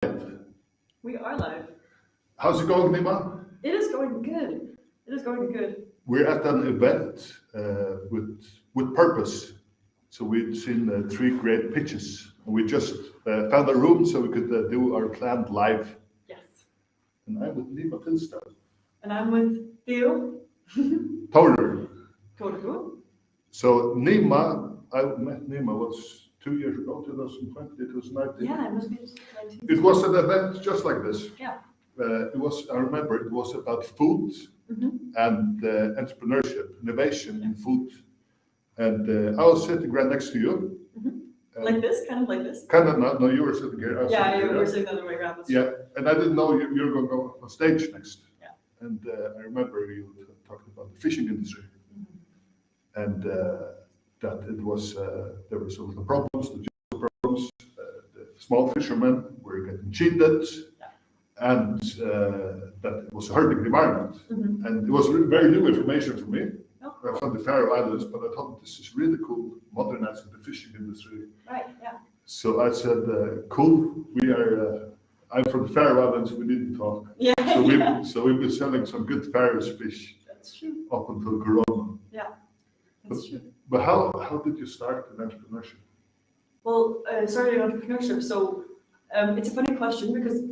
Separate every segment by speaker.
Speaker 1: We are live.
Speaker 2: How's it going, Nima?
Speaker 1: It is going good. It is going good.
Speaker 2: We're at an event with purpose. So we've seen 3 great pitches. We just found a room so we could do our planned live.
Speaker 1: Yes.
Speaker 2: And I'm with Nima Tisdall.
Speaker 1: And I'm with Theo.
Speaker 2: Toner.
Speaker 1: Total.
Speaker 2: So Nima, I met Nima was 2 years ago, 2020, 2019.
Speaker 1: Yeah, it must be 19.
Speaker 2: It was an event just like this.
Speaker 1: Yeah.
Speaker 2: I remember it was about food and entrepreneurship, innovation in food. And I was sitting right next to you.
Speaker 1: Like this, kind of like this.
Speaker 2: Kind of not. No, you were sitting here.
Speaker 1: Yeah, you were sitting the other way around.
Speaker 2: Yeah, and I didn't know you were going to go on stage next.
Speaker 1: Yeah.
Speaker 2: And I remember you talked about the fishing industry, and that it was there were some of the problems, the problems. The small fishermen were getting cheated, and that it was hurting the environment. And it was very new information for me. I'm from the Faroe Islands, but I thought this is really cool, modernizing the fishing industry.
Speaker 1: Right, yeah.
Speaker 2: So I said, cool, I'm from the Faroe Islands, we need to talk.
Speaker 1: Yeah.
Speaker 2: So we've been selling some good Faroe fish.
Speaker 1: That's true.
Speaker 2: Up until Corona.
Speaker 1: Yeah, that's true.
Speaker 2: But how did you start in entrepreneurship?
Speaker 1: Well, started in entrepreneurship. So it's a funny question because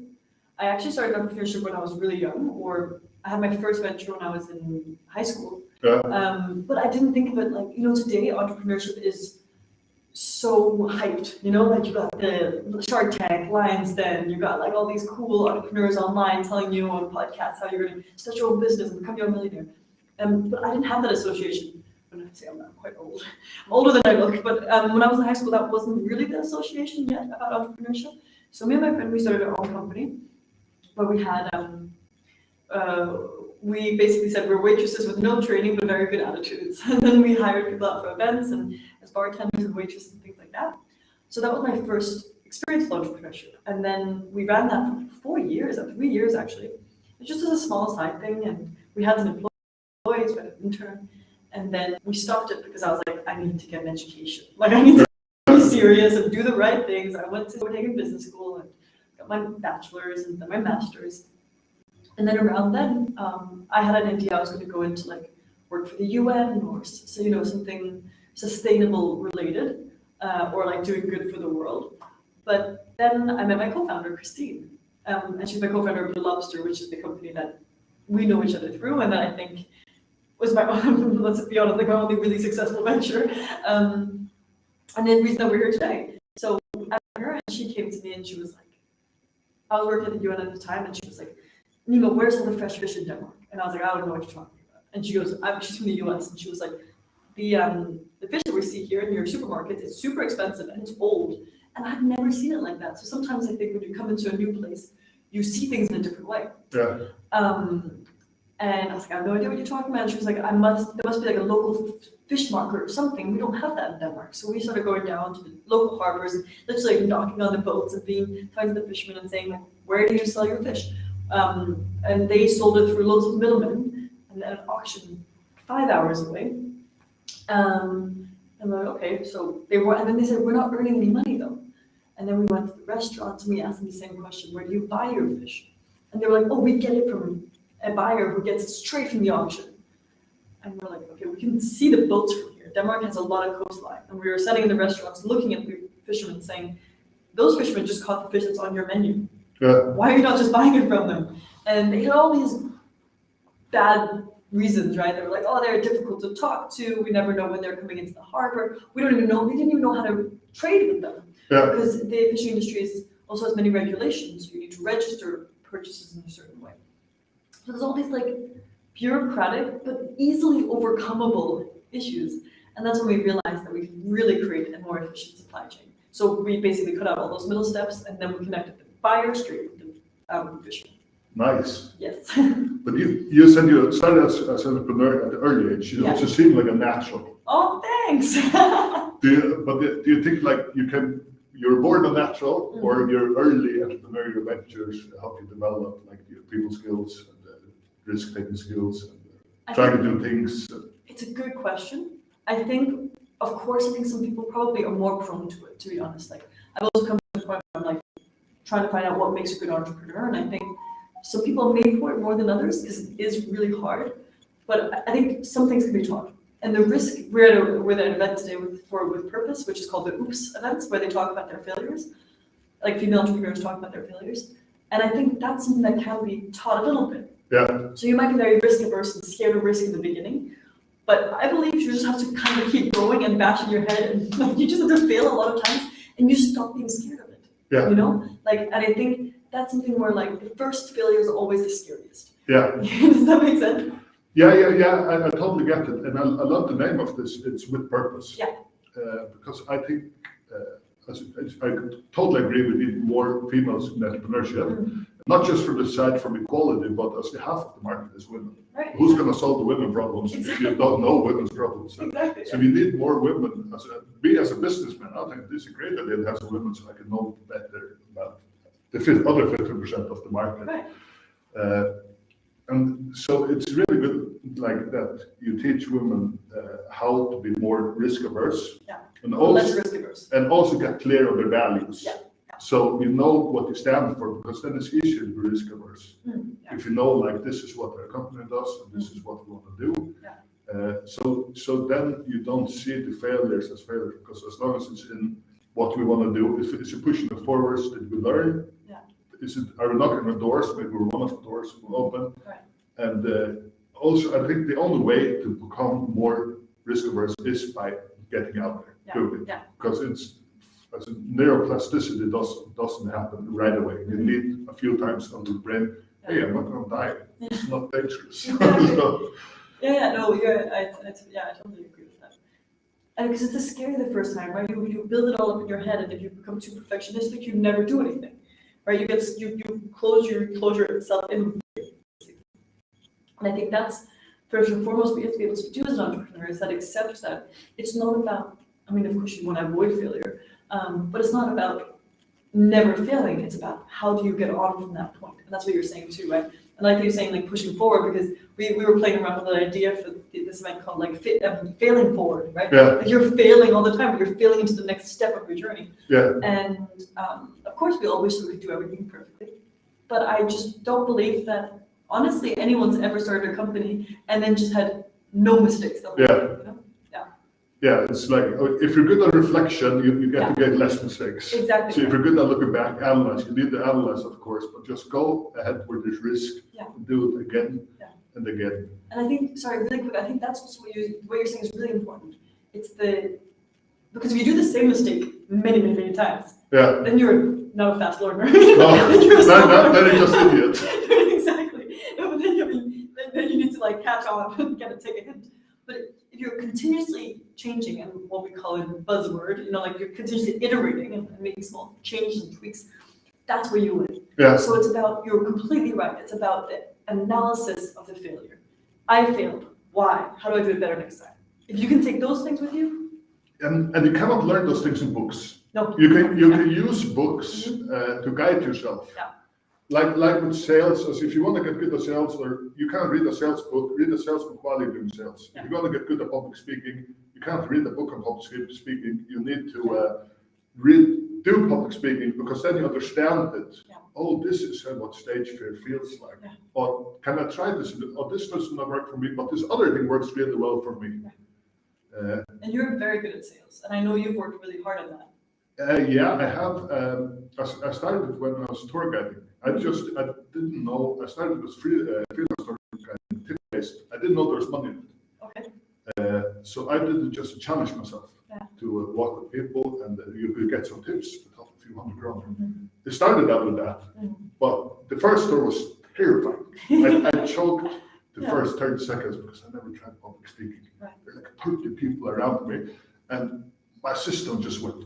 Speaker 1: I actually started entrepreneurship when I was really young, or I had my first venture when I was in high school.
Speaker 2: Yeah.
Speaker 1: But I didn't think of it like, today entrepreneurship is so hyped, like you got the Shark Tank, Lions Den, you got like all these cool entrepreneurs online telling you on podcasts how you're going to start your own business and become your own millionaire. But I didn't have that association. When I say I'm not quite old, I'm older than I look, but when I was in high school, that wasn't really the association yet about entrepreneurship. So me and my friend, we started our own company where we had, we basically said we're waitresses with no training but very good attitudes. And then we hired people out for events and as bartenders and waitresses and things like that. So that was my first experience with entrepreneurship. And then we ran that for 3 years actually. It just as a small side thing, and we had some employees, we had an intern. And then we stopped it because I was like, I need to get an education. Like I need to be serious and do the right things. I went to Copenhagen Business School and got my bachelor's and then my master's. And then around then, I had an idea I was going to go into like work for the UN or something sustainable related or like doing good for the world. But then I met my co-founder, Christine. And she's my co-founder of Blue Lobster, which is the company that we know each other through and that I think was my let's be honest, like my only really successful venture. And the reason that we're here today. So I met her and she came to me and she was like, I was working at the UN at the time and she was like, Nima, where's all the fresh fish in Denmark? And I was like, I don't know what you're talking about. And she goes, she's from the US and she was like, the fish that we see here in your supermarkets, it's super expensive and it's old. And I've never seen it like that. So sometimes I think when you come into a new place, you see things in a different way.
Speaker 2: Yeah.
Speaker 1: And I was like, I have no idea what you're talking about. And she was like, there must be like a local fish market or something. We don't have that in Denmark. So we started going down to the local harbors and literally knocking on the boats and talking to the fishermen and saying, like, where do you sell your fish? And they sold it through loads of middlemen and at an auction 5 hours away. And I'm like, okay, so and then they said, we're not earning any money though. And then we went to the restaurants and we asked them the same question, where do you buy your fish? And they were like, oh, we get it from a buyer who gets it straight from the auction. And we're like, okay, we can see the boats from here. Denmark has a lot of coastline. And we were sitting in the restaurants looking at the fishermen saying, those fishermen just caught the fish that's on your menu. Yeah. Why are you not just buying it from them? And they had all these bad reasons, right? They were like, oh, they're difficult to talk to. We never know when they're coming into the harbor. We didn't even know how to trade with them. Yeah. Because the fishing industry also has many regulations. You need to register purchases in a certain way. So there's all these like bureaucratic but easily overcomable issues. And that's when we realized that we could really create a more efficient supply chain. So we basically cut out all those middle steps and then we connected the buyer straight with the fisherman. Nice. Yes.
Speaker 2: But you said you started as an entrepreneur at an early age. You also seem like a natural.
Speaker 1: Oh, thanks.
Speaker 2: do you think like you're born a natural or your early entrepreneurial ventures help you develop like your people skills and risk-taking skills and trying to do things?
Speaker 1: It's a good question. I think some people probably are more prone to it, to be honest. Like I've also come to the point where I'm like trying to find out what makes a good entrepreneur. And I think some people are made for it more than others because it is really hard. But I think some things can be taught. And the risk, we're at an event today with Purpose, which is called the Oops events, where they talk about their failures, like female entrepreneurs talk about their failures. And I think that's something that can be taught a little bit.
Speaker 2: Yeah.
Speaker 1: So you might be very risk averse and scared of risk in the beginning, but I believe you just have to kind of keep growing and bashing your head, and you just have to fail a lot of times, and you stop being scared of it.
Speaker 2: Yeah.
Speaker 1: You know, like, and I think that's something where like the first failure is always the scariest.
Speaker 2: Yeah.
Speaker 1: Does that make sense?
Speaker 2: Yeah. I totally get it, and I love the name of this. It's with purpose.
Speaker 1: Yeah.
Speaker 2: Because I think, I totally agree. We need more females in entrepreneurship, not just from the side from equality, but as the half of the market is women.
Speaker 1: Right.
Speaker 2: Who's going to solve the women problems if you don't know women's problems?
Speaker 1: Exactly.
Speaker 2: So we need more women. As a businessman, I think this is a great idea to have some women, so I can know better about the other 50% of the market.
Speaker 1: Right.
Speaker 2: And so it's really good, like that you teach women how to be more risk averse,
Speaker 1: Yeah.
Speaker 2: and
Speaker 1: Less risk averse.
Speaker 2: also get clear on their values.
Speaker 1: Yeah.
Speaker 2: So you know what you stand for, because then it's easier to be risk averse.
Speaker 1: Yeah.
Speaker 2: If you know, like, this is what our company does, and this is what we want to do.
Speaker 1: Yeah.
Speaker 2: So then you don't see the failures as failures, because as long as it's in what we want to do, if it's pushing it forwards, did we learn?
Speaker 1: Yeah.
Speaker 2: Are we knocking on doors? Maybe we're one of the doors will open.
Speaker 1: Right.
Speaker 2: And also, I think the only way to become more risk averse is by getting out there, doing it.
Speaker 1: Yeah.
Speaker 2: Because as a neuroplasticity doesn't happen right away. You need a few times on the brain. Hey, I'm not going to die. It's not dangerous.
Speaker 1: Exactly.
Speaker 2: So,
Speaker 1: No, I totally agree with that. And because it's scary the first time, right? You build it all up in your head, and if you become too perfectionistic, you never do anything, right? You close yourself in. And I think that's first and foremost what you have to be able to do as an entrepreneur, is that accept that it's not about, I mean, of course you want to avoid failure, but it's not about never failing. It's about how do you get on from that point. And that's what you're saying too, right? And like you're saying, like pushing forward, because we were playing around with an idea for this event called like failing forward, right?
Speaker 2: Yeah.
Speaker 1: Like you're failing all the time, but you're failing into the next step of your journey.
Speaker 2: yeah.
Speaker 1: And of course, we all wish we could do everything perfectly, but I just don't believe that, honestly, anyone's ever started a company and then just had no mistakes.
Speaker 2: Yeah.
Speaker 1: You know?
Speaker 2: Yeah, it's like, if you're good at reflection, you get to get less mistakes.
Speaker 1: Exactly.
Speaker 2: So if you're good at looking back, analyze. You need to analyze, of course, but just go ahead where there's risk.
Speaker 1: Yeah.
Speaker 2: And do it again and again.
Speaker 1: And I think, sorry, really quick, I think that's also what you're saying is really important. It's because if you do the same mistake many, many, many times,
Speaker 2: Yeah.
Speaker 1: then you're not a fast learner.
Speaker 2: No,
Speaker 1: Then you're a slow learner.
Speaker 2: then you're just an idiot.
Speaker 1: Exactly. No, but then you need to like catch on and kind of take a hint. But if you're continuously changing, and what we call it buzzword, like you're continuously iterating and making small changes and tweaks, that's where you win.
Speaker 2: Yeah.
Speaker 1: So it's about, you're completely right. It's about the analysis of the failure. I failed. Why? How do I do it better next time? If you can take those things with you.
Speaker 2: And you cannot learn those things in books.
Speaker 1: No.
Speaker 2: You can use books to guide yourself.
Speaker 1: Yeah.
Speaker 2: Like with sales, as if you want to get good at sales, or you can't read a sales book, read a sales book while you're doing sales.
Speaker 1: Yeah.
Speaker 2: If you want to get good at public speaking, you can't read a book on public speaking. You need to do public speaking, because then you understand it.
Speaker 1: Yeah.
Speaker 2: Oh, this is what stage fear feels like.
Speaker 1: Yeah.
Speaker 2: Or can I try this? Oh, this does not work for me, but this other thing works really well for me.
Speaker 1: Yeah. And you're very good at sales, and I know you've worked really hard on that.
Speaker 2: Yeah, I have. I started when I was tour guiding. I didn't know. I started as freelance tour guiding, tip-based. I didn't know there was money in it.
Speaker 1: Okay.
Speaker 2: So I did it just to challenge myself to walk with people, and you could get some tips to help a few $100.
Speaker 1: Mm-hmm.
Speaker 2: It started out with that, but the first tour was terrifying. I choked the first 30 seconds because I never tried public speaking.
Speaker 1: Right.
Speaker 2: There were like 30 people around me, and my system just went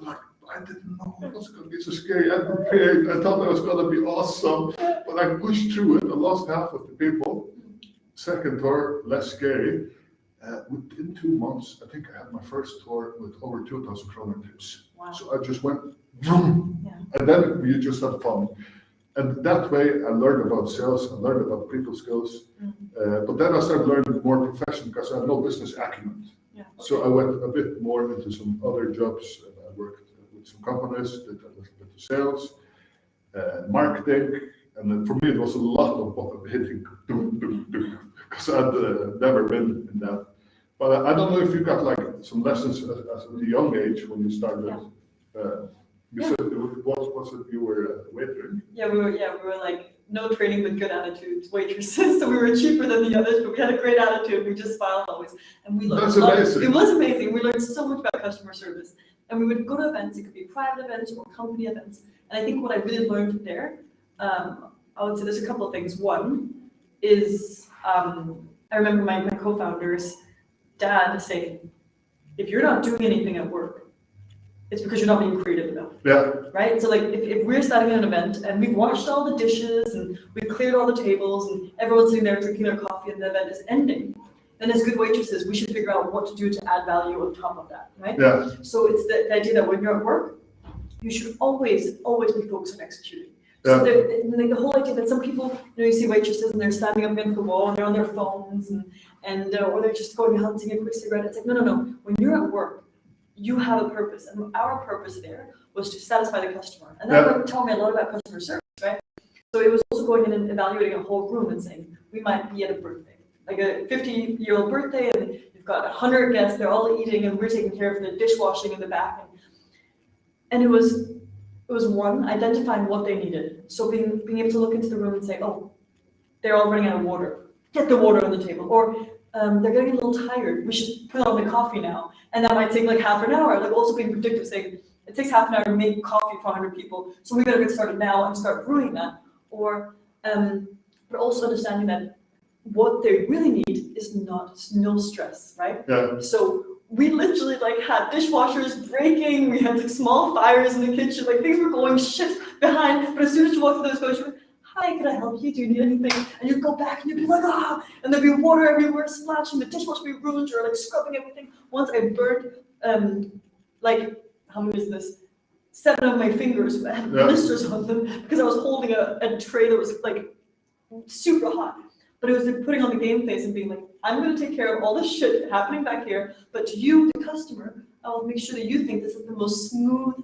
Speaker 2: like, I didn't know it was going to be so scary. I prepared. I thought it was going to be awesome, but I pushed through it. I lost half of the people. Second tour, less scary. Within 2 months, I think I had my first tour with over 2,000 kroner tips.
Speaker 1: Wow.
Speaker 2: So I just went, vroom, and then you just had fun. And that way I learned about sales, I learned about people skills. But then I started learning more profession because I had no business acumen.
Speaker 1: Yeah.
Speaker 2: So I went a bit more into some other jobs. I worked with some companies, did a little bit sales, marketing, and then for me it was a lot of hitting because I'd never been in that. But I don't know if you got like some lessons at a young age when you started. You said what was it you were waitering?
Speaker 1: Yeah, we were like no training but good attitude waitresses. So we were cheaper than the others, but we had a great attitude. We just smiled always, and we learned.
Speaker 2: That's amazing.
Speaker 1: It was amazing. We learned so much about customer service, and we would go to events. It could be private events or company events. And I think what I really learned there, I would say there's a couple of things. One is I remember my co-founder's dad saying, if you're not doing anything at work, it's because you're not being creative enough.
Speaker 2: Yeah.
Speaker 1: Right? So like if we're starting an event and we've washed all the dishes and we've cleared all the tables and everyone's sitting there drinking their coffee and the event is ending, then as good waitresses, we should figure out what to do to add value on top of that, right?
Speaker 2: Yeah.
Speaker 1: So it's the idea that when you're at work, you should always be focused on executing. So like the whole idea that some people, you see waitresses and they're standing up against the wall and they're on their phones and or they're just going out and taking a quick cigarette. It's like, no. When you're at work, you have a purpose, and our purpose there was to satisfy the customer. And that would tell me a lot about customer service, right? So it was also going in and evaluating a whole room and saying, we might be at a birthday, like a 50-year-old birthday, and you've got 100 guests, they're all eating, and we're taking care of the dishwashing in the back. And it was one, identifying what they needed. So being able to look into the room and say, oh, they're all running out of water. Get the water on the table. Or they're getting a little tired. We should put on the coffee now. And that might take like half an hour. Like also being predictive, saying it takes half an hour to make coffee for 100 people. So we better get started now and start brewing that. Or, but also understanding that what they really need is no stress, right?
Speaker 2: Yeah.
Speaker 1: So we literally like had dishwashers breaking. We had like small fires in the kitchen. Like things were going shit behind. But as soon as you walk through those doors, you're like, hi, can I help you? Do you need anything? And you'd go back and you'd be like, and there'd be water everywhere splashing, the dishwasher would be ruined, or like scrubbing everything. Once I burned, like, how many is this? 7 of my fingers had blisters on them because I was holding a tray that was like super hot. But it was like putting on the game face and being like, I'm going to take care of all this shit happening back here, but to you, the customer, I will make sure that you think this is the most smooth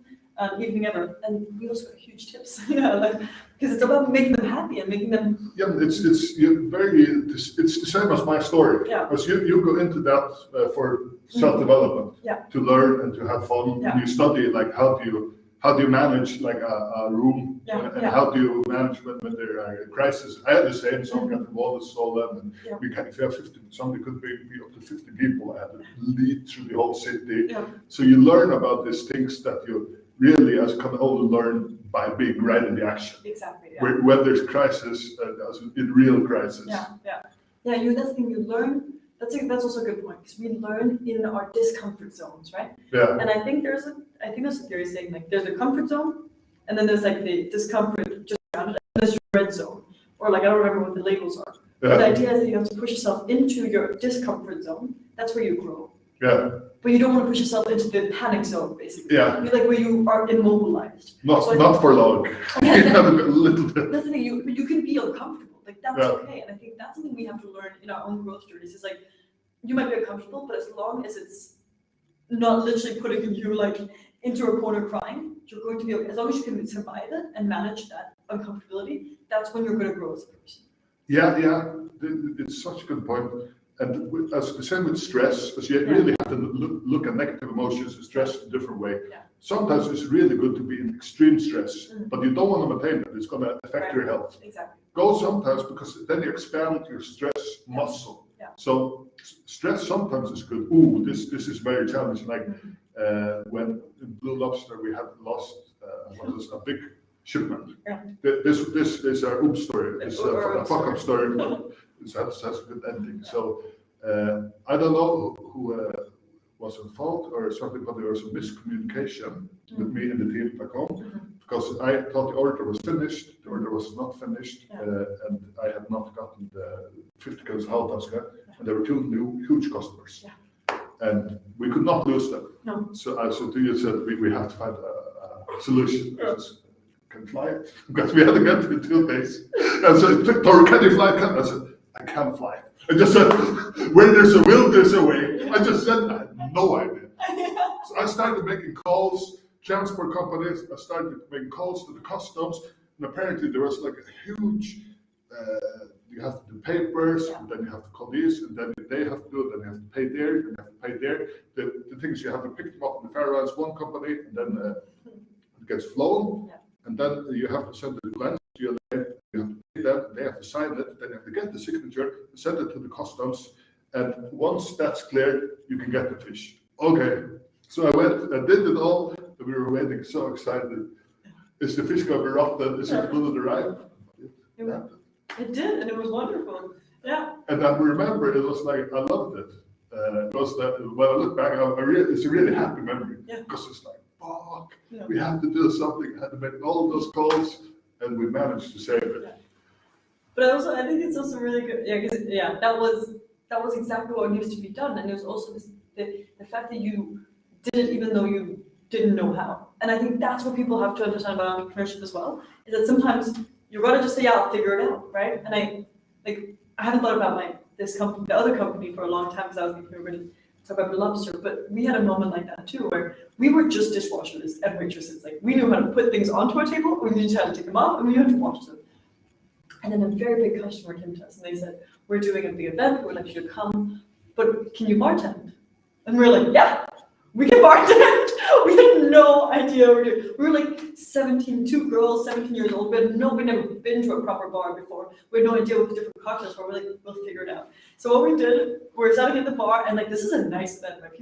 Speaker 1: evening ever. And we also got huge tips, because it's about making them happy and making them.
Speaker 2: Yeah, it's the same as my story.
Speaker 1: Yeah.
Speaker 2: Because you go into that for self-development, to learn and to have fun.
Speaker 1: Yeah.
Speaker 2: And you study like how do you manage like a room, and how do you manage when there are crises. I had the same. Someone got the wall stolen, and we can, if you have 50, somebody could be up to 50 people. I had to lead through the whole city. Yeah. So you learn about these things that you really as can only learn by being right in the action.
Speaker 1: Exactly. Yeah.
Speaker 2: When there's crisis, in real crisis.
Speaker 1: Yeah. That's the thing you learn. That's also a good point, because we learn in our discomfort zones, right? Yeah. And I think there's a theory saying like there's a comfort zone, and then there's like the discomfort just around it, and there's your red zone, or like I don't remember what the labels are. Yeah. But the idea is that you have to push yourself into your discomfort zone. That's where you grow. Yeah. But you don't want to push yourself into the panic zone, basically. Yeah. You're like where you are immobilized.
Speaker 2: Not for long. A little bit.
Speaker 1: That's the thing. You can be uncomfortable. Like that's okay. And I think that's something we have to learn in our own growth journeys. Is like you might be uncomfortable, but as long as it's not literally putting you like into a corner crying, you're going to be okay. As long as you can survive it and manage that uncomfortability, that's when you're going to grow as a person.
Speaker 2: Yeah. It's such a good point. And as the same with stress, because you really have to look at negative emotions and stress in a different way. Yeah. Sometimes it's really good to be in extreme stress, but you don't want to maintain it. It's going to affect your health. Exactly. Go sometimes, because then you expand your stress muscle. Yeah. So stress sometimes is good. Ooh, this is very challenging. Like when in Blue Lobster we had lost a big shipment. Yeah. This is our oops story. It's a fuck up story. It has a good ending. Yeah. So I don't know who was involved or something, but there was a miscommunication with me and the team back home, because I thought the order was finished. The order was not finished, and I had not gotten the 50 kilos halvtaska, and there were 2 huge customers, and we could not lose them. No. So I said to you, we have to find a solution. Can fly it, because we had to get to the 2 days. And so Tor, can you fly? I said, I can't fly. I just said, where there's a will, there's a way. I just said, I had no idea. So I started making calls transport companies. I started making calls to the customs, and apparently there was like a huge. You have to do papers, and then you have to call these, and then they have to do it, and you have to pay there, and you have to pay there. The thing is, you have to pick them up in the Faroes, one company, and then it gets flown, and then you have to send it to you have to pay them, they have to sign it, then you have to get the signature, send it to the customs, and once that's cleared, you can get the fish. Okay, so I went, I did it all, and we were waiting, so excited. Is the fish going to erupt? Is it going to arrive?
Speaker 1: It did, and it was wonderful. Yeah.
Speaker 2: And I remember it was like, I loved it. Because when I look back, it's a really happy memory. Because it's like, fuck, we had to do something, had to make all of those calls, and we managed to save it.
Speaker 1: But I think it's also really good. That was exactly what needs to be done. And it was also the fact that you did it even though you didn't know how. And I think that's what people have to understand about entrepreneurship as well, is that sometimes you're gonna just say, yeah, I'll figure it out, right? And I haven't thought about this company, the other company, for a long time, because I was thinking we were going to talk about the lobster. But we had a moment like that too, where we were just dishwashers and waitresses. Like, we knew how to put things onto a table, we knew how to take them off, and we knew how to wash them. And then a very big customer came to us, and they said, "We're doing a big event. We'd like you to come, but can you bartend?" And we were like, "Yeah, we can bartend." We had no idea what we were doing. We were like 2 girls, 17 years old. We'd never been to a proper bar before. We had no idea what the different cocktails were. We're like, we'll figure it out. So what we did, we were sitting at the bar, and like, this is a nice event, right?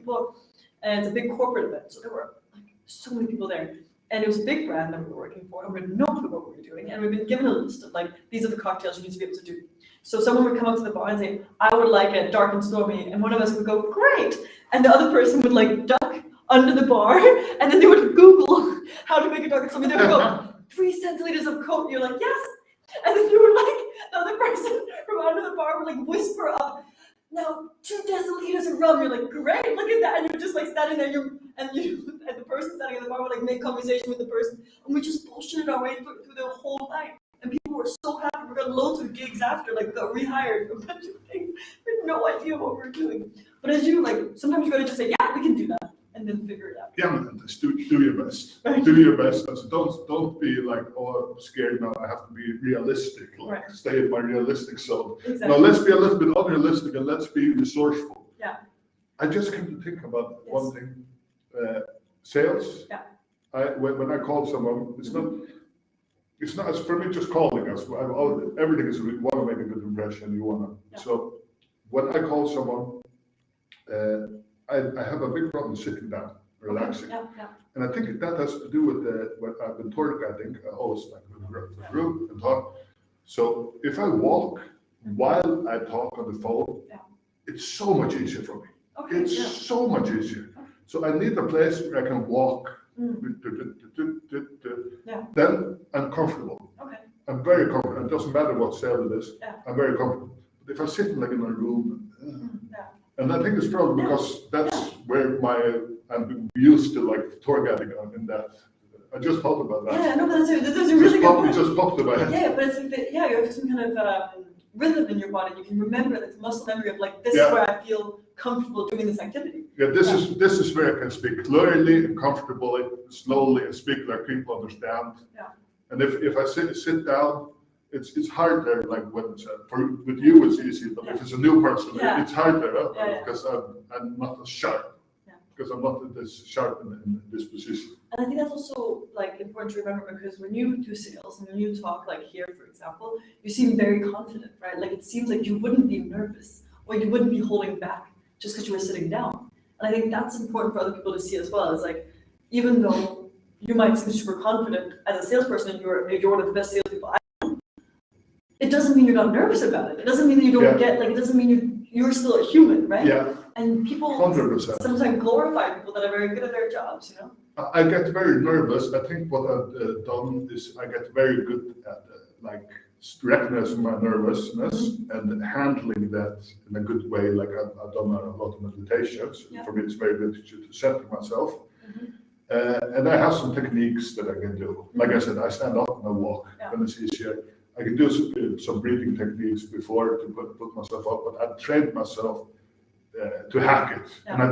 Speaker 1: And it's a big corporate event. So there were like so many people there. And it was a big brand that we were working for, and we had no clue what we were doing. And we've been given a list of like, these are the cocktails you need to be able to do. So someone would come up to the bar and say, "I would like a dark and stormy," and one of us would go, "Great," and the other person would like duck under the bar, and then they would Google how to make a dark and stormy. They would go, 3 centiliters of Coke. You're like, "Yes," and then you were like, the other person from under the bar would like whisper up, "Now 2 deciliters of rum." You're like, "Great, look at that," and you're just like standing there, and the person standing at the bar would like make conversation with the person, and we just bullshitted our way through the whole night. And people were so happy. We got loads of gigs after, like got rehired, a bunch of things. We had no idea what we were doing. But as you sometimes you gotta just say, "Yeah, we can do that," and then figure it out.
Speaker 2: Yeah, man, just do your best. Do your best. So don't be like, "Oh, I'm scared now. I have to be realistic." Stay in my realistic zone.
Speaker 1: Exactly.
Speaker 2: No, let's be a little bit unrealistic and let's be resourceful.
Speaker 1: Yeah.
Speaker 2: I just came to think about one thing. Sales.
Speaker 1: Yeah.
Speaker 2: When I call someone, it's not as for me just calling us. Everything is, you want to make a good impression. You want to. Yeah. So when I call someone, I have a big problem sitting down, relaxing.
Speaker 1: Okay. Yeah.
Speaker 2: And I think that has to do with what I've been told. I think I always like to group and talk. So if I walk while I talk on the phone, it's so much easier for me.
Speaker 1: Okay.
Speaker 2: It's so much easier. So I need a place where I can walk. Then I'm comfortable.
Speaker 1: Okay.
Speaker 2: I'm very comfortable. It doesn't matter what sale it is.
Speaker 1: Yeah.
Speaker 2: I'm very comfortable. But if I sit like in a room, and I think it's probably because that's where I'm used to like tour guiding in that. I just thought about that.
Speaker 1: Yeah, no, but that's a really good point.
Speaker 2: It just popped in my head.
Speaker 1: Yeah, but it's like you have some kind of rhythm in your body. You can remember that muscle memory of like, this is where I feel comfortable doing this activity.
Speaker 2: Yeah, this is where I can speak clearly and comfortably, slowly, and speak like people understand. Yeah. And if I sit down, it's harder. Like when with you it's easy, but if it's a new person, it's harder because I'm not as sharp. Because I'm not as sharp in this position.
Speaker 1: And I think that's also like important to remember, because when you do sales and when you talk like here, for example, you seem very confident, right? Like it seems like you wouldn't be nervous or you wouldn't be holding back just because you were sitting down. And I think that's important for other people to see as well. It's like, even though you might seem super confident as a salesperson and you're one of the best salespeople I know, it doesn't mean you're not nervous about it. It doesn't mean that you don't get, like, it doesn't mean you're still a human, right?
Speaker 2: Yeah.
Speaker 1: And people
Speaker 2: 100%.
Speaker 1: sometimes glorify people that are very good at their jobs, you know?
Speaker 2: I get very nervous. I think what I've done is I get very good at recognizing my nervousness and handling that in a good way. Like I've done a lot of meditations. For me, it's very good to center myself. And I have some techniques that I can do. Like I said, I stand up and I walk when it's easier. I can do some breathing techniques before to put myself up, but I've trained myself to hack it. And I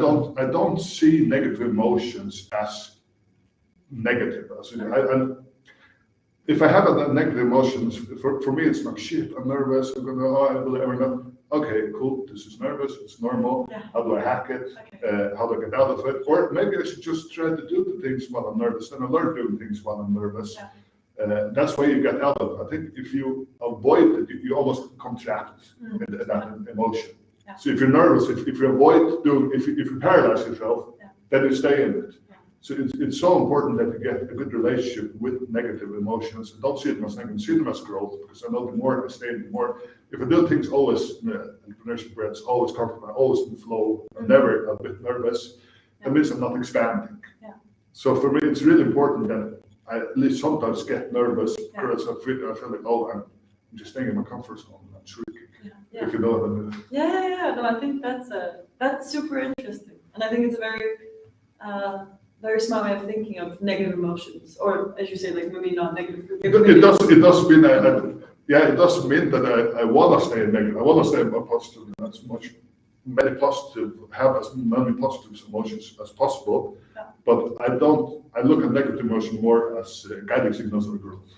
Speaker 2: don't see negative emotions as negative. If I have a negative emotions, for me it's like shit. I'm nervous. I'm gonna. Oh, I will ever know. Okay, cool. This is nervous. It's normal.
Speaker 1: Yeah.
Speaker 2: How do I hack it?
Speaker 1: Okay.
Speaker 2: How do I get out of it? Or maybe I should just try to do the things while I'm nervous, and I learn doing things while I'm nervous.
Speaker 1: Yeah.
Speaker 2: That's why you get out of it. I think if you avoid it, you almost become trapped in that emotion.
Speaker 1: Yeah.
Speaker 2: So if you're nervous, if you avoid doing, if you paralyze yourself, then you stay in it.
Speaker 1: Yeah.
Speaker 2: So it's so important that you get a good relationship with negative emotions and don't see them as negative, see them as growth. Because I know the more I stay, the more, if I do things always, entrepreneurship where it's always comfortable, always in flow, I'm never a bit nervous, that means I'm not expanding.
Speaker 1: Yeah.
Speaker 2: So for me, it's really important that I at least sometimes get nervous because I feel like, oh, I'm just staying in my comfort zone. I'm shrinking.
Speaker 1: Yeah.
Speaker 2: If you know what I mean.
Speaker 1: Yeah. No, I think that's super interesting, and I think it's a very smart way of thinking of negative emotions, or as you say, like maybe not negative.
Speaker 2: It does mean it doesn't mean that I want to stay negative. I want to stay positive as much. Have as many positive emotions as possible, but I look at negative emotion more as guiding signals of growth.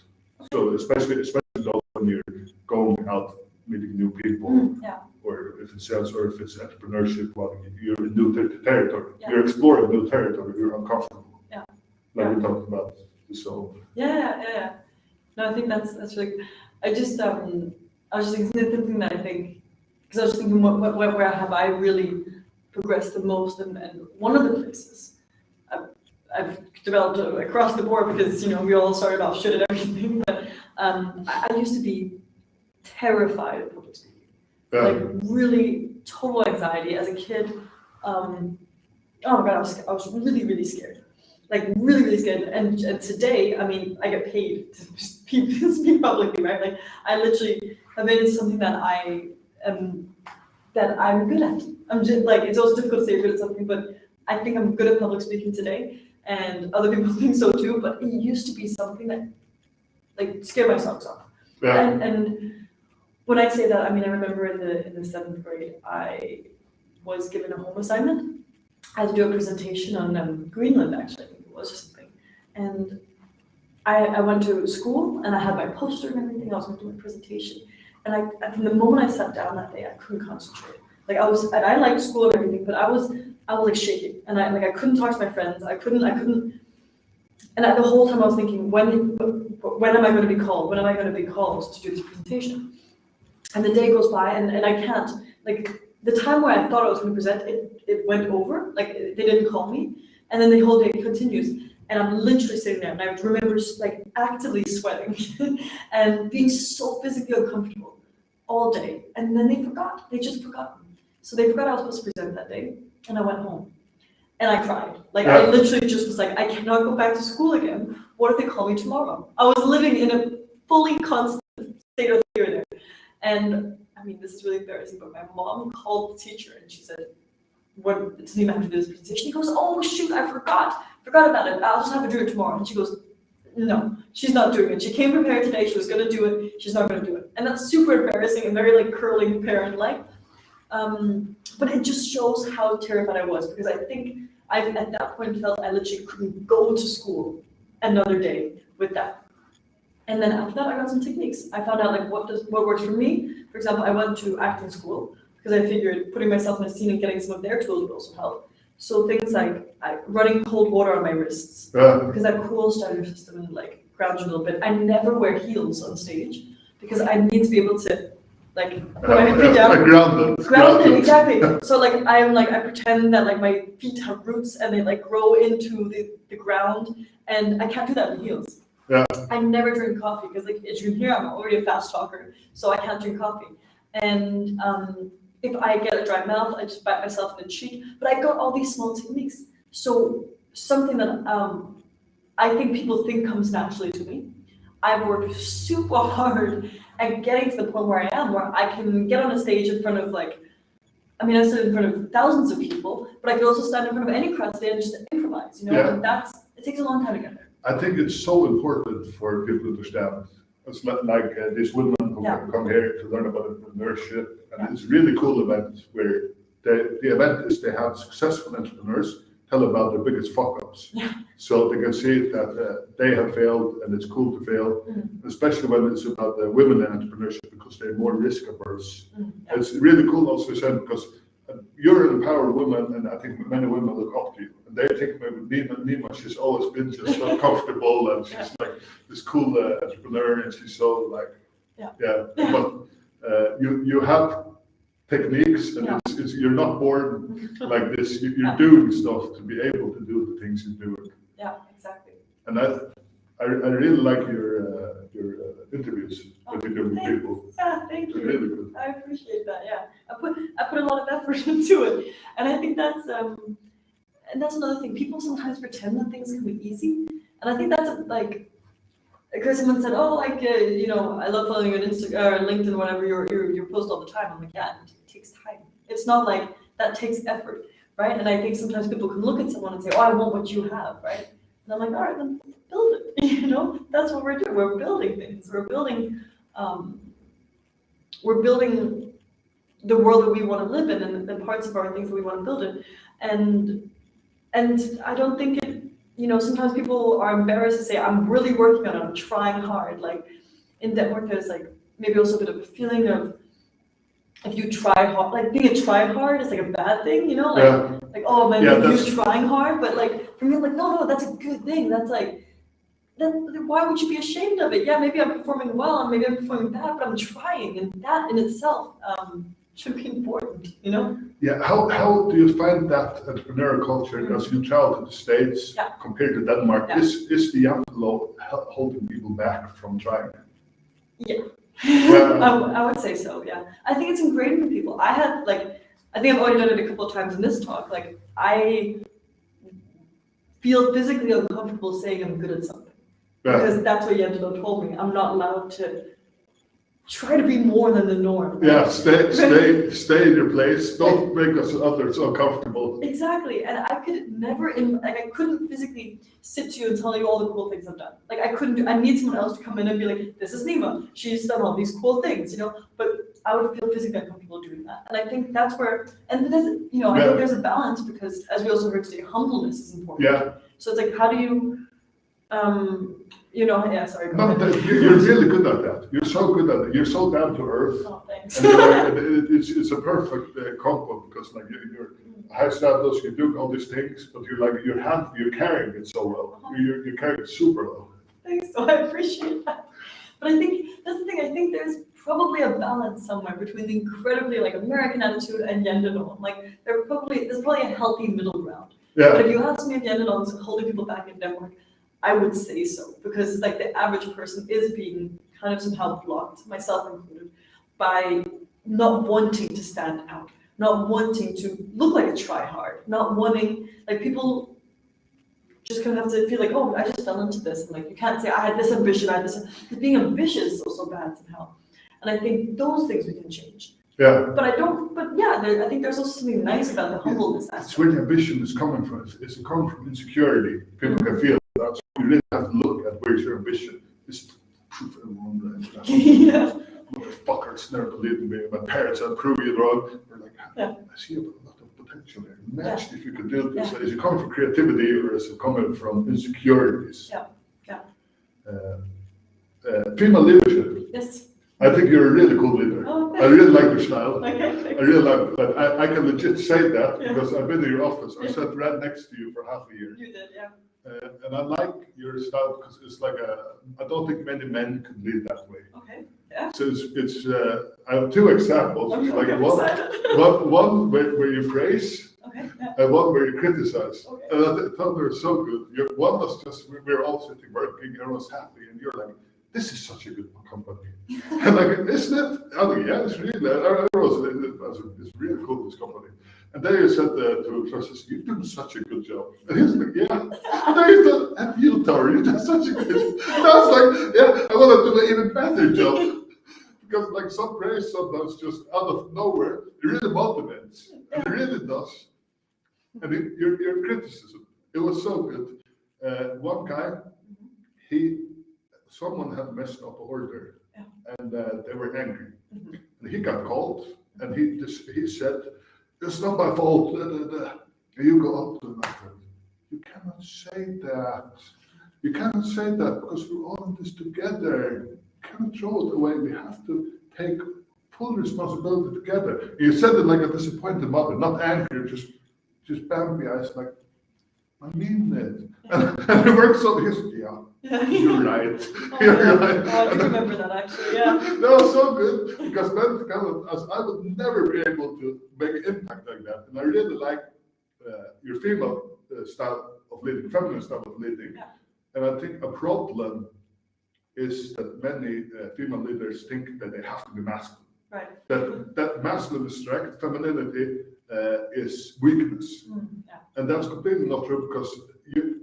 Speaker 2: So especially though when you're going out meeting new people, or if it's sales or if it's entrepreneurship, well, you're in new territory. Yeah. You're exploring new territory. You're uncomfortable.
Speaker 1: Yeah.
Speaker 2: Like we talked about. So.
Speaker 1: Yeah. No, I think that's really. I was just thinking that I think. Because I was thinking, where have I really progressed the most? And one of the places I've developed across the board, because we all started off shit at everything. But I used to be terrified of public speaking, like really total anxiety as a kid. Oh my god, I was really, really scared, like really, really scared. And today, I mean, I get paid to speak publicly, right? Like I literally have made it something that that I'm good at. I'm just like, it's also difficult to say you're good at something, but I think I'm good at public speaking today, and other people think so too. But it used to be something that like scared my socks off. Yeah. And when I say that, I mean I remember in the 7th grade, I was given a home assignment. I had to do a presentation on Greenland, actually, I think it was, or something. And I went to school and I had my poster and everything. I was going to do my presentation. And from the moment I sat down that day, I couldn't concentrate. Like I liked school and everything, but I was like shaking, and I couldn't talk to my friends. I couldn't. And the whole time I was thinking, when am I going to be called? When am I going to be called to do this presentation? And the day goes by, and I can't. Like the time where I thought I was going to present, it went over. Like they didn't call me, and then the whole day continues. And I'm literally sitting there, and I remember just like actively sweating and being so physically uncomfortable all day. And then they forgot. They just forgot me. So they forgot I was supposed to present that day, and I went home. And I cried. Like I literally just was like, I cannot go back to school again. What if they call me tomorrow? I was living in a fully constant state of fear there. And I mean, this is really embarrassing, but my mom called the teacher and she said, "What does Nima have to do this presentation?" He goes, "Oh shoot, I forgot about it. I'll just have to do it tomorrow." And she goes, "No, she's not doing it. She came prepared today. She was going to do it. She's not going to do it." And that's super embarrassing and very like curling parent-like. But it just shows how terrified I was, because I think I at that point felt I literally couldn't go to school another day with that. And then after that, I got some techniques. I found out like what works for me. For example, I went to acting school because I figured putting myself in a scene and getting some of their tools would also help. So things like running cold water on my wrists, because that cools down your system and like grounds you a little bit. I never wear heels on stage because I need to be able to like put my feet down. Grounded, exactly. So like I pretend that like my feet have roots and they like grow into the ground, and I can't do that in heels. Yeah. I never drink coffee because, like, as you can hear, I'm already a fast talker, so I can't drink coffee. And if I get a dry mouth, I just bite myself in the cheek. But I got all these small techniques. So something that I think people think comes naturally to me. I've worked super hard at getting to the point where I am, where I can get on a stage in front of I stood in front of thousands of people, but I could also stand in front of any crowd today and just improvise, And it takes a long time to get there. I
Speaker 2: think it's so important for people to understand. It's not like these women who come here to learn about entrepreneurship, and it's a really cool event where the event is they have successful entrepreneurs tell about their biggest fuck-ups.
Speaker 1: Yeah.
Speaker 2: So they can see that they have failed and it's cool to fail,
Speaker 1: Mm.
Speaker 2: especially when it's about the women in entrepreneurship because they're more risk averse.
Speaker 1: Yeah.
Speaker 2: It's really cool also said because you're an empowered woman and I think many women look up to you. And they think maybe Nima, she's always been just so comfortable and she's like this cool entrepreneur and she's so like, but you have techniques and it's you're not born like this. You're doing stuff to be able to do the things you do.
Speaker 1: Yeah, exactly.
Speaker 2: And I really like your interviews that you do with people.
Speaker 1: Yeah, thank you.
Speaker 2: Really good.
Speaker 1: I appreciate that. Yeah, I put a lot of effort into it, and I think that's another thing. People sometimes pretend that things can be easy, and I think that's like. Because someone said, "Oh, like I love following you on Instagram or LinkedIn, whatever. You post all the time." I'm like, "Yeah, it takes time. It's not like that takes effort, right?" And I think sometimes people can look at someone and say, "Oh, I want what you have," right? And I'm like, "All right, then build it." That's what we're doing. We're building things. We're building the world that we want to live in, and the parts of our things that we want to build in, and I don't think it. Sometimes people are embarrassed to say, I'm really working on it, I'm trying hard. Like in Denmark, there's like maybe also a bit of a feeling of if you try hard, like being a try hard is like a bad thing, like oh man, you're trying hard. But like for me, I'm like, no, that's a good thing. That's like, then why would you be ashamed of it? Yeah, maybe I'm performing well and maybe I'm performing bad, but I'm trying, and that in itself should be important,
Speaker 2: Yeah, how do you find that entrepreneurial culture as you travel to the States compared to Denmark?
Speaker 1: Yeah.
Speaker 2: Is the envelope holding people back from trying?
Speaker 1: Yeah.
Speaker 2: Yeah.
Speaker 1: I would say so, yeah. I think it's ingrained in people. I think I've already done it a couple of times in this talk. Like, I feel physically uncomfortable saying I'm good at something.
Speaker 2: Yeah.
Speaker 1: Because that's what Yendelo told me. I'm not allowed to try to be more than the norm. Right?
Speaker 2: Yeah, stay in your place. Don't make us others uncomfortable.
Speaker 1: Exactly, and I could never, I couldn't physically sit to you and tell you all the cool things I've done. Like I couldn't I need someone else to come in and be like, this is Nima, she's done all these cool things, but I would feel physically uncomfortable doing that. And I think that's where, and there's, I think there's a balance because as we also heard today, humbleness is important.
Speaker 2: Yeah.
Speaker 1: So it's like, how do you, sorry.
Speaker 2: No, you're really good at that. You're so good at it. You're so down to earth.
Speaker 1: Oh, thanks.
Speaker 2: And it's a perfect combo because like you're high status, you do all these things, but you're carrying it so well. You're carrying it super well.
Speaker 1: Thanks, so I appreciate that. But I think that's the thing. I think there's probably a balance somewhere between the incredibly like American attitude and Yendelo. Like there's probably a healthy middle ground.
Speaker 2: Yeah.
Speaker 1: But if you ask me if Yendelo is holding people back in Denmark, I would say so, because like the average person is being kind of somehow blocked, myself included, by not wanting to stand out, not wanting to look like a try hard, not wanting, like people just kind of have to feel like, oh, I just fell into this. And like, you can't say, I had this ambition, because being ambitious is also bad somehow. And I think those things we can change.
Speaker 2: Yeah.
Speaker 1: But I think there's also something nice about the humbleness aspect.
Speaker 2: It's where ambition is coming from. It's coming from insecurity. People can feel that. So you really have to look at where's your ambition. It's to prove everyone that.
Speaker 1: Yeah.
Speaker 2: Motherfuckers never believed in me. My parents had proved you wrong. We're like, I see a lot of potential there. Imagine if you could do this. Is it coming from creativity or is it coming from insecurities?
Speaker 1: Yeah.
Speaker 2: Female leadership.
Speaker 1: Yes.
Speaker 2: I think you're a really cool leader.
Speaker 1: Oh,
Speaker 2: I really like your style.
Speaker 1: Okay.
Speaker 2: I really like that. I can legit say that because I've been in your office. I sat right next to you for half a year.
Speaker 1: You did, yeah.
Speaker 2: And I like your style because it's like I don't think many men can lead that way.
Speaker 1: Okay. Yeah.
Speaker 2: So it's I have two examples. It's like one where you praise.
Speaker 1: Okay. Yeah.
Speaker 2: And one where you criticize.
Speaker 1: Okay.
Speaker 2: And I thought they were so good. One was just we were all sitting working, everyone's happy, and you're like, this is such a good company. And like, isn't it? I mean, yeah, it's really. It's really cool, this company. And then you said to Francis, you're doing such a good job. And he's like, yeah. And then you thought, and you, Tori, you're doing such a good job. And I was like, yeah, I want to do an even better job. Because like some praise sometimes just out of nowhere, it really motivates. And it really does. And your criticism, it was so good. One guy, someone had messed up an order, and they were angry.
Speaker 1: Mm-hmm.
Speaker 2: And he got called, and he said, "It's not my fault." And you go up to him after, cannot say that. You cannot say that because we're all in this together. You cannot throw it away. We have to take full responsibility together. You said it like a disappointed mother, not angry, just Bambi eyes, like, I mean it. And it works so, he said, you're right. You're right.
Speaker 1: Oh, I do remember that actually, yeah.
Speaker 2: That was so good, because then as I would never be able to make an impact like that. And I really like your female style of leading, feminine style of leading.
Speaker 1: Yeah.
Speaker 2: And I think a problem is that many female leaders think that they have to be masculine.
Speaker 1: Right.
Speaker 2: That masculine is strength, femininity is weakness.
Speaker 1: Yeah.
Speaker 2: And that's completely not true, because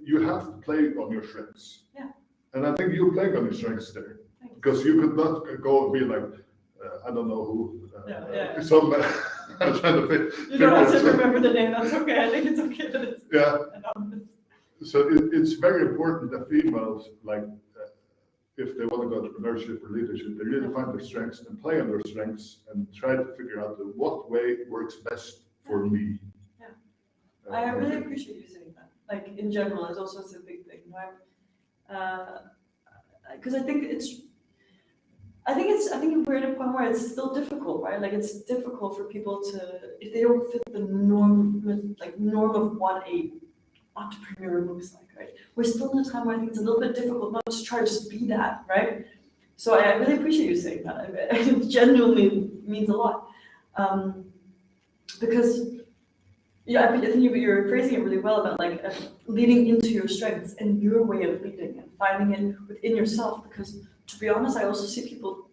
Speaker 2: you have to play on your strengths.
Speaker 1: Yeah.
Speaker 2: And I think you're playing on your strengths there.
Speaker 1: Thanks.
Speaker 2: Because you could not go and be like, I don't know who, some, I'm trying to fit.
Speaker 1: You don't have to remember the name, that's okay. I think it's okay that it's anonymous.
Speaker 2: So it's very important that females, like, if they want to go entrepreneurship or leadership, they really find their strengths and play on their strengths and try to figure out what way works best for me.
Speaker 1: Yeah. I really appreciate you saying that. Like, in general, it's also a big thing, right? Because I think we're at a point where it's still difficult, right? Like, it's difficult for people to, if they don't fit the norm of what a entrepreneur looks like, right? We're still in a time where I think it's a little bit difficult not to try to just be that, right? So I really appreciate you saying that. It genuinely means a lot. Because, I think you're phrasing it really well about like leading into your strengths and your way of leading and finding it within yourself. Because to be honest, I also see people,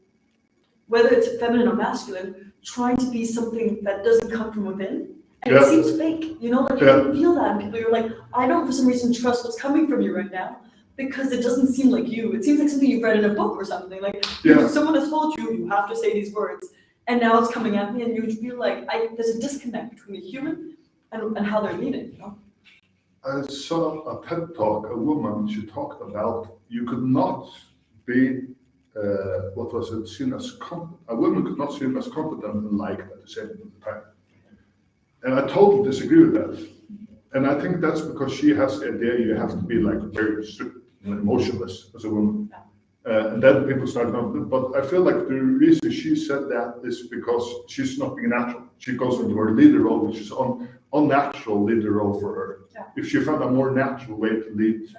Speaker 1: whether it's feminine or masculine, trying to be something that doesn't come from within. And it seems fake, like you can feel that, and people, you're like, I don't for some reason trust what's coming from you right now, because it doesn't seem like you. It seems like something you've read in a book or something. Like, someone has told you, you have to say these words, and now it's coming at me, and you feel like there's a disconnect between the human and how they're leading,
Speaker 2: I saw a TED talk, a woman, she talked about, you could not be, a woman could not seem as competent and liked at the same time. And I totally disagree with that. And I think that's because she has the idea you have to be like very strict and emotionless as a woman. And then people start knowing, but I feel like the reason she said that is because she's not being natural. She goes into her leader role, which is unnatural leader role for her.
Speaker 1: Yeah.
Speaker 2: If she found a more natural way to lead,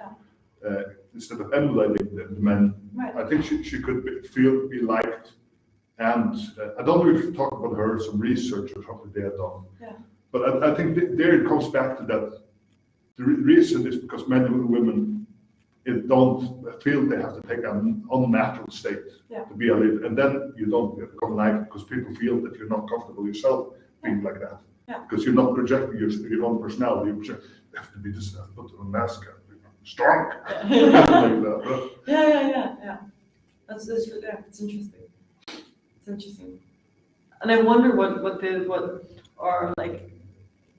Speaker 2: instead of emulating the men, I think she could be liked. And I don't know if you talk about her, some research or something they had done.
Speaker 1: Yeah.
Speaker 2: But I think there it comes back to that. The reason is because men and women don't feel they have to take an unnatural state to be a leader. And then you don't become like, because people feel that you're not comfortable yourself being like that.
Speaker 1: Yeah.
Speaker 2: Because you're not projecting your own personality. You have to be this, put on a mask, strong. Like that.
Speaker 1: Yeah. That's it's interesting. It's interesting. And I wonder what our like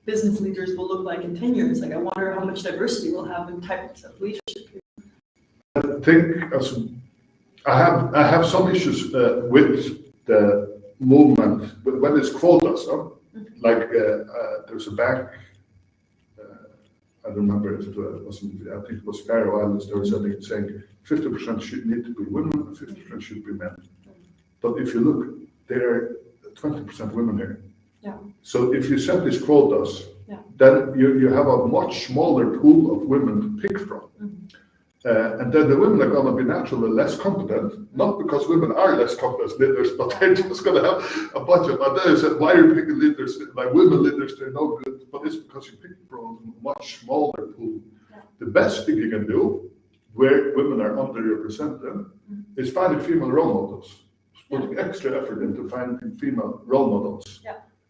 Speaker 1: business leaders will look like in 10 years. Like, I wonder how much diversity we'll have in types of leadership.
Speaker 2: I think I have some issues with the movement when it's quotas. Like there's a bank. I don't remember if it was. I think it was Faroe Islands. There was something saying 50% should need to be women and 50% should be men. But if you look, there are 20% women here.
Speaker 1: Yeah.
Speaker 2: So if you set these quotas, then you have a much smaller pool of women to pick from. And then the women are going to be naturally less competent, not because women are less competent as leaders, but they're just going to have a bunch of others. Why are you picking leaders? Like women leaders, they're no good, but it's because you pick from a much smaller pool. Yeah. The best thing you can do, where women are underrepresented, is finding female role models. Putting extra effort into finding female role models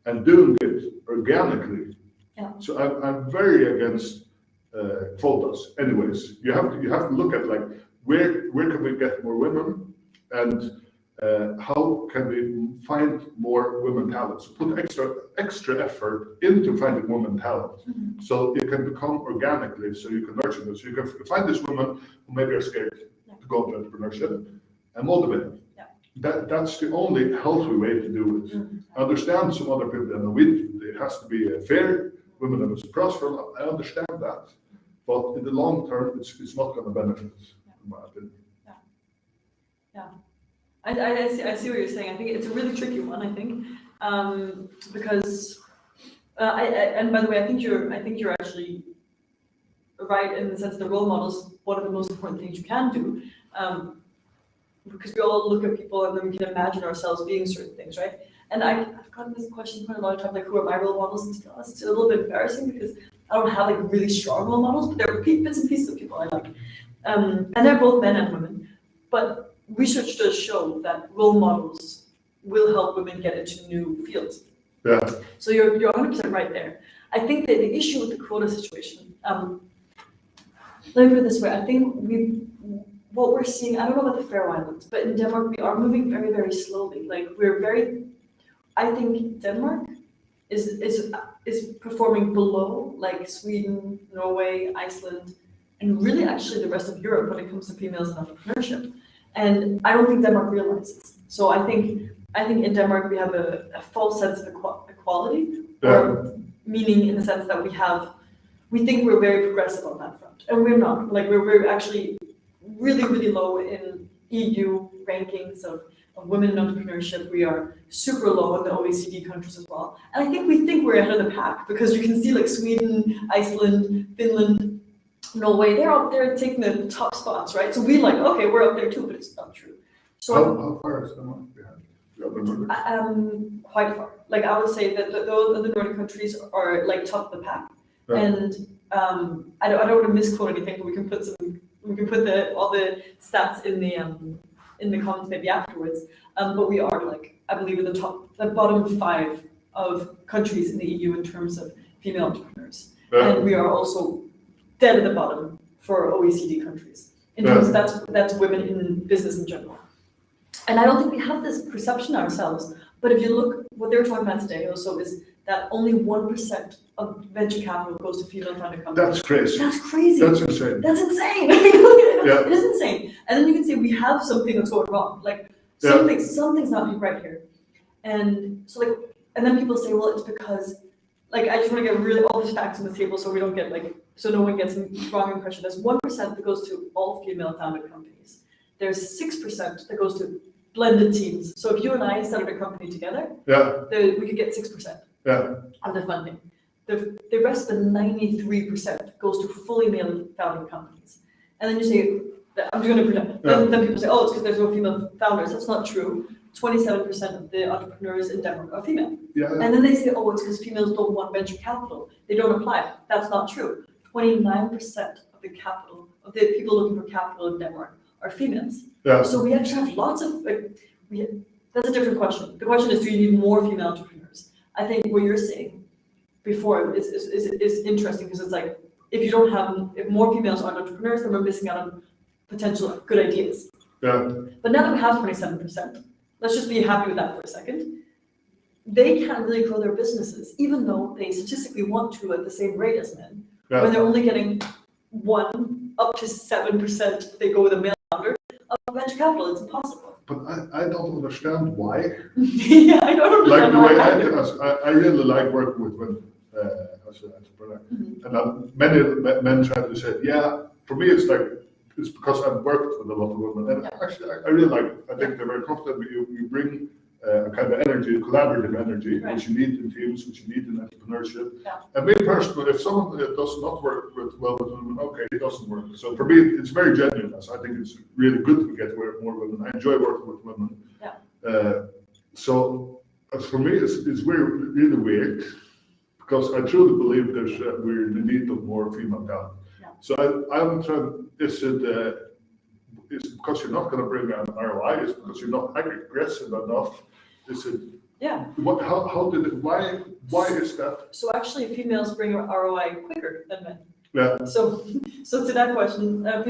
Speaker 2: and doing it organically. Yeah. So I'm very against quotas. Anyways, you have to look at like where can we get more women and how can we find more women talents. Put extra effort into finding women talent, so it can become organically. So you can nurture them. So you can find these women who maybe are scared to go into entrepreneurship and motivate them. That's the only healthy way to do it. I understand some other people, and it has to be fair. Women have a prosper. I understand that, but in the long term, it's not going to benefit, in my opinion.
Speaker 1: I see what you're saying. I think it's a really tricky one. I think because and by the way, I think you're actually right in the sense that the role model is one of the most important things you can do. Because we all look at people and then we can imagine ourselves being certain things, right? And I've gotten this question quite a lot of times, like, who are my role models? And to be honest, it's a little bit embarrassing because I don't have like really strong role models, but there are bits and pieces of people I like. And they're both men and women. But research does show that role models will help women get into new fields.
Speaker 2: Yeah.
Speaker 1: So you're 100% right there. I think that the issue with the quota situation, let me put it this way, I think what we're seeing, I don't know about the Faroe Islands, but in Denmark we are moving very, very slowly. Like I think Denmark is performing below like Sweden, Norway, Iceland, and really actually the rest of Europe when it comes to females in entrepreneurship. And I don't think Denmark realizes. So I think in Denmark we have a false sense of equality, or meaning in the sense that we think we're very progressive on that front, and we're not. Like we're actually really, really low in EU rankings of women in entrepreneurship. We are super low in the OECD countries as well. And I think we think we're ahead of the pack because you can see like Sweden, Iceland, Finland, Norway, they're up there taking the top spots, right? So we like, okay, we're up there too, but it's not true. So
Speaker 2: how far is Denmark behind?
Speaker 1: Quite far. Like I would say that the Nordic countries are like top of the pack. Yeah. And I don't want to misquote anything, but we can put all the stats in the comments maybe afterwards. But we are like, I believe in the bottom 5 of countries in the EU in terms of female entrepreneurs. Yeah. And we are also dead at the bottom for OECD countries in terms of that's women in business in general. And I don't think we have this perception ourselves. But if you look, what they were talking about today also is that only 1% of venture capital goes to female-founded companies.
Speaker 2: That's crazy.
Speaker 1: That's crazy.
Speaker 2: That's insane.
Speaker 1: That's insane.
Speaker 2: Yeah.
Speaker 1: It is insane. And then you can say we have something that's going wrong. Like something's not right here. And so like, and then people say, well, it's because, like, I just want to get really all these facts on the table so we don't get like, so no one gets a wrong impression. There's 1% that goes to all female-founded companies. There's 6% that goes to blended teams. So if you and I started a company together, we could get 6% of the funding. The rest of the 93% goes to fully male-founded companies. And then you say, I'm just going to pretend. Then people say, oh, it's because there's no female founders. That's not true. 27% of the entrepreneurs in Denmark are female. Yeah. And then they say, oh, it's because females don't want venture capital. They don't apply. That's not true. 29% of the capital, of the people looking for capital in Denmark are females. Yeah. So we actually have lots of, that's a different question. The question is, do you need more female entrepreneurs? I think what you're saying before is interesting because it's like, if more females aren't entrepreneurs, then we're missing out on potential good ideas. Yeah. But now that we have 27%, let's just be happy with that for a second. They can't really grow their businesses, even though they statistically want to at the same rate as men. Yeah. When they're only getting 1 up to 7%, if they go with a male founder of venture capital. It's impossible.
Speaker 2: But I don't understand why.
Speaker 1: Yeah, I don't understand
Speaker 2: why. I really like working with women as an entrepreneur. Mm-hmm. And many men try to say, yeah, for me it's because I've worked with a lot of women. And actually, I really I think they're very comfortable. You bring a kind of energy, collaborative energy, which you need in teams, which you need in entrepreneurship. Yeah. And me personally, if someone does not work well with women, okay, it doesn't work. So for me, it's very genuine. I think it's really good to get more women. I enjoy working with women. Yeah. So for me, it's really weird because I truly believe we're in the need of more female talent. Yeah. So I'm trying. Is because you're not going to bring an ROI? Is because you're not aggressive enough? Is it? Yeah. What? How did it? Why is that?
Speaker 1: So actually, females bring ROI quicker than men. Yeah. So to that question, female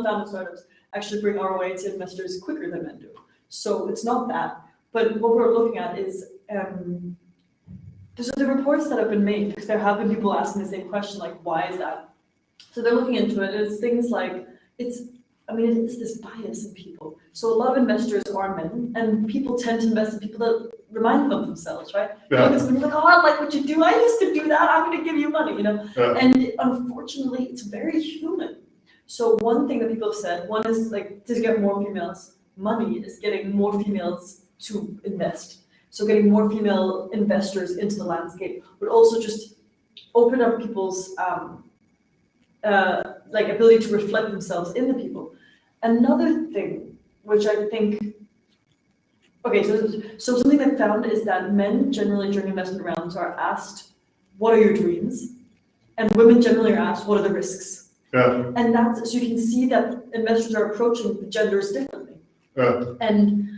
Speaker 1: founded startups actually bring ROI to investors quicker than men do. So it's not that. But what we're looking at is there's the reports that have been made because there have been people asking the same question, like, why is that? So they're looking into it. It's things like I mean, it's this bias in people. So a lot of investors are men, and people tend to invest in people that remind them of themselves, right?
Speaker 2: Yeah.
Speaker 1: It's when you're like, oh, I like what you do. I used to do that. I'm going to give you money, you know?
Speaker 2: Yeah.
Speaker 1: And unfortunately, it's very human. So one thing that people have said, one is like to get more females, money is getting more females to invest. So getting more female investors into the landscape would also just open up people's like ability to reflect themselves in the people. Another thing, which I think, okay, so something I found is that men generally during investment rounds are asked, what are your dreams? And women generally are asked, what are the risks?
Speaker 2: Yeah.
Speaker 1: And that's, so you can see that investors are approaching the genders differently.
Speaker 2: Yeah.
Speaker 1: And